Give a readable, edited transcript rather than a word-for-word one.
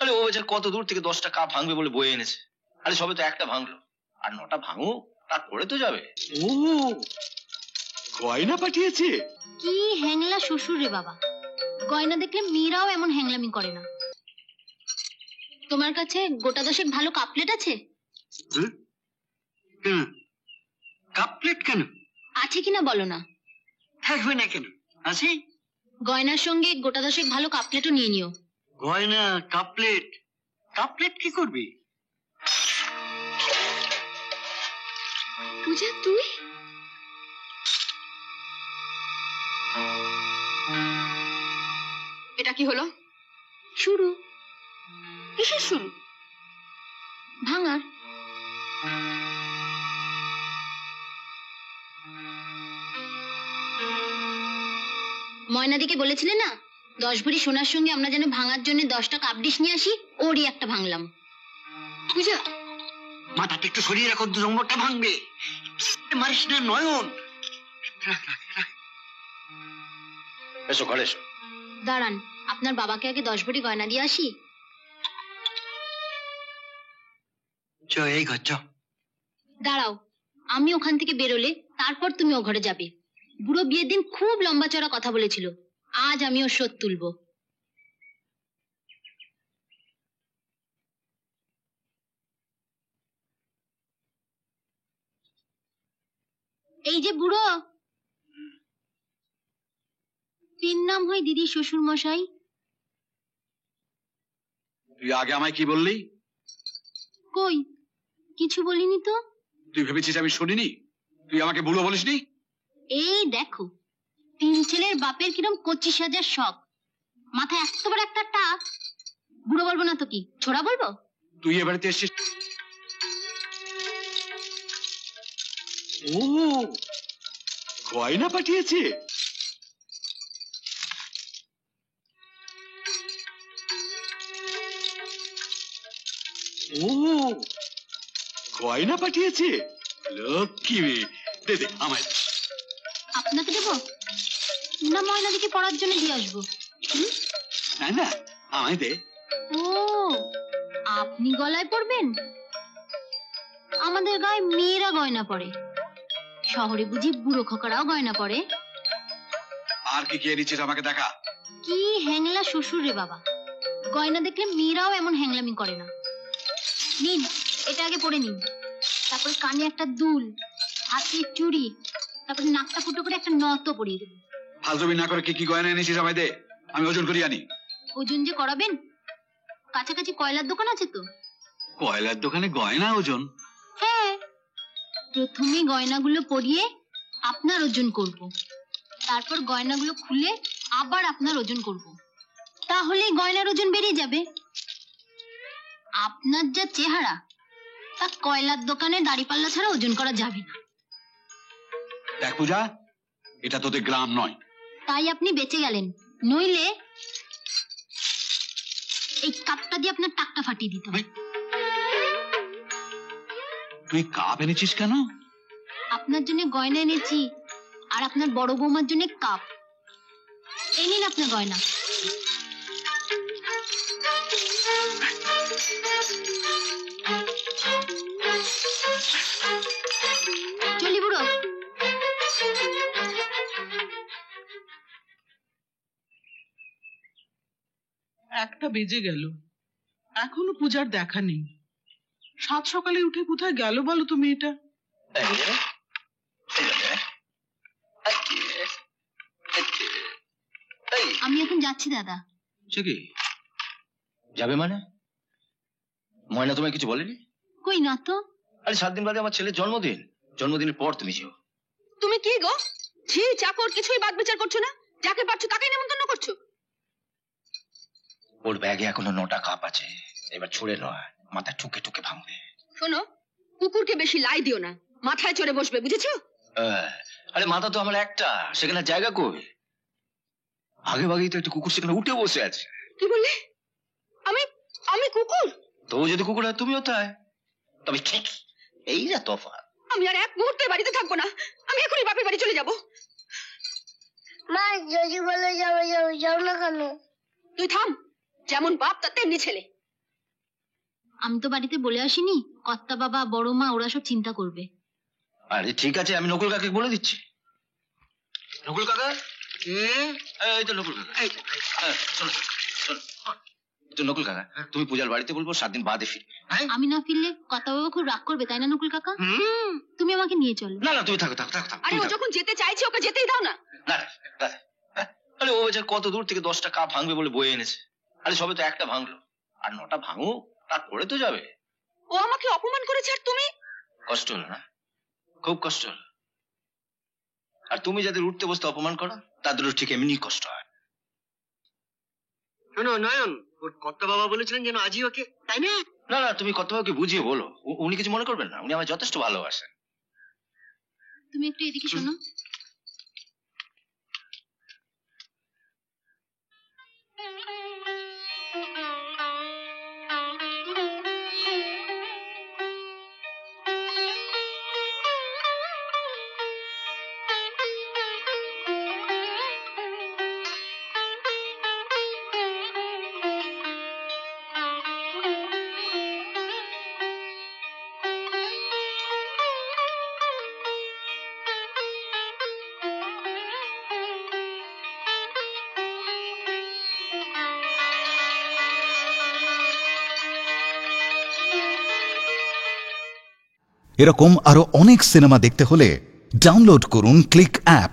আরে ও বেচার কত দূর থেকে 10টা কাপ ভাঙবে বলে বয়ে এনেছে। আরে সবে তো একটা ভাঙলো, আর 9টা ভাঙুক, তারপরে তো যাবে। ও গয়না পাঠিয়েছে? কি হ্যাংলা শ্বশুর রে বাবা, গয়না দেখলে মেয়েরাও এমন হ্যাংলামি করে না। তোমার কাছে গোটা 10 ভালো কাপলেট আছে? কাপলেট কেন আছে কিনা বলো না। থাকবে না কেন, আছে। গয়নার সঙ্গে গোটা 10 ভালো কাপলেটও নিয়ে নিও। গয়না কাপলেট? কাপলেট কি করবি? পূজা তুই? এটা কি হলো? শুরু। কিসের শুরু? ভাঙার। ময়নাদিকে বলেছিলে না 10 ভরি সোনার সঙ্গে আমরা যেন ভাঙার জন্য 10টা কাপ ডিশ নিয়ে আসি, ওরই একটা ভাঙলাম। পূজা মাথাটা একটু সরিয়ে রাখো, 2 নম্বরটা ভাঙবে। মারিস না নয়ন। এসো ঘরে এসো। দাঁড়ান, আপনার বাবাকে আগে 10 ভরি গয়না দিয়ে আসি। চ এই ঘর চ। দাঁড়াও, আমি ওখান থেকে বেরোলে তারপর তুমি ও ঘরে যাবে। বুড়ো বিয়ের দিন খুব লম্বা চড়া কথা বলেছিল, আজ আমি ওর শোধ তুলবো। এই যে বুড়ো, তিন নাম হয় দিদি শ্বশুর মশাই। তুই আগে আমায় কি বললি? কই কিছু বলিনি তো। তুই ভেবেছিস আমি শুনিনি? তুই আমাকে বুড়ো বলিসনি? এই দেখো, 3 ছেলের বাপের কিরম 25,000 শখ, মাথায় এত বড় একটা টাক। বুড়ো বলবো না তো কি, ছোড়া বলবো? তুই এ বাড়িতে এসেছিস। ও গয়না পাঠিয়েছে? ও গয়না পাঠিয়েছে, লক্ষ্মী মেয়ে। দে দে আমায়। আপনাকে দেবো না ময়নাদিকে পড়ার জন্য দিয়ে আসবো? না না আমায় দে। ও আপনি গলায় পরবেন? আমাদের গায়ে মেয়েরা গয়না পরে, শহরে বুঝি বুড়ো খোকারাও গয়না পরে। আর কি কি এনেছিস আমাকে দেখা। কি হ্যাংলা শ্বশুর রে বাবা, গয়না দেখলে মেয়েরাও এমন হ্যাংলামি করে না। নিন, এটা আগে পরে নিন, তারপর কানে একটা দুল, হাতে চুড়ি, তারপরে নাকটা ফুটো করে একটা নত পরিয়ে দেবেন। ফালতুমি না করে কি কি গয়না এনেছিস আমায় দে, আমি ওজন করি আনি। ওজন যে করাবেন, কাছাকাছি কয়লার দোকান আছে তো? কয়লার দোকানে গয়না ওজন? হ্যাঁ, প্রথমে গয়নাগুলো পরিয়ে আপনার ওজন করব, তারপর গয়নাগুলো খুলে আবার আপনার ওজন করব, তাহলে গয়নার ওজন বেরিয়ে যাবে। আপনার যা চেহারা, তা কয়লার দোকানে দাড়িপাল্লা ছাড়া ওজন করা যাবে না। দেখ পূজা, এটা তোদের গ্রাম নয়। তাই আপনি বেঁচে গেলেন, নইলে এই কাপটা দিয়ে আপনার টাকটা ফাটিয়ে দিত। তুই কাপ এনেছিস কেন? আপনার জন্য গয়না এনেছি, আর আপনার বড় বৌমার জন্য কাপ। এই নিন আপনার গয়না। চলি বুড়ো। একটা বেজে গেল, এখনো পূজার দেখা নেই। 7 সকালে উঠে কোথায় গেল বলো তো মেয়েটা? আমি এখন যাচ্ছি দাদা। সে কি যাবে মানে? ময়না তোমায় কিছু বলেনি? কই না তো। আরে 7 দিন বাদে আমার ছেলের জন্মদিন, জন্মদিনের পর তুমি যেও। তুমি কি গো, ঝি চাকর কিছুই বাদ বিচার করছো না? যাকে পারছো তাকে নেমন্তন্ন করছো। ওর ব্যাগে এখনো 9টা কাপ আছে, এবার ছুড়ে নয়, মাথা ঠুকে ঠুকে ভাঙবে। শোনো, কুকুরকে বেশি লাই দিও না, মাথায় চড়ে বসবে, বুঝেছো? আরে মাথা তো আমার একটা, সেখানে জায়গা কই? আগে ভাগেই তো একটা কুকুর সেখানে উঠে বসে আছে। কি বললে? আমি আমি কুকুর? তো যদি কুকুর হয় তুমিও তাই, তবে ঠিক এই না তফাৎ। আমি আর এক মুহূর্তে বাড়িতে থাকবো না, আমি এখনই বাপের বাড়ি চলে যাবো। মা যদি বলে যাবে যাও না কেন? তুই থাম, যেমন বাপ তার তেমনি ছেলে। আমি তো বাড়িতে বলে আসিনি, কর্তা বাবা বড় মা ওরা সব চিন্তা করবে। আরে ঠিক আছে, আমি নকুল কাকে বলে দিচ্ছি। নকুল কাকা, এই তো নকুল কাকা। চলো চলো। তো নকুল কাকা, তুমি পূজার বাড়িতে বলবো 7 দিন বাদে ফিরবে। আমি না ফিরলে কর্তা বাবা খুব রাগ করবে, তাই না নকুল কাকা? তুমি আমাকে নিয়ে চলো। না না, তুমি থাকো থাকো থাকো থাকো। আরে ও যখন যেতে চাইছে ওকে যেতেই দাও না। না না, আরে ও যে কত দূর থেকে 10টা কাপ ভাঙবে বলে বয়ে এনেছে। আরে সবে তো একটা ভাঙলো, আর 9টা ভাঙুক, তারপরে তো যাবে। ও আমাকে অপমান করেছে আর তুমি? কষ্ট হলো না? খুব কষ্ট হলো। আর তুমি যাদের উঠতে বসতে অপমান করো তাদেরও ঠিক এমনি কষ্ট হয়। শোনো নয়ন, ওর কর্তা বাবা বলেছিলেন যেন আজই ওকে, তাই না? না না, তুমি কর্তাবাবুকে বুঝিয়ে বলো, উনি কিছু মনে করবেন না, উনি আমার যথেষ্ট ভালোবাসেন। তুমি একটু এদিকে শোনো। এরকম আরো অনেক সিনেমা দেখতে হলে ডাউনলোড করুন ক্লিক অ্যাপ।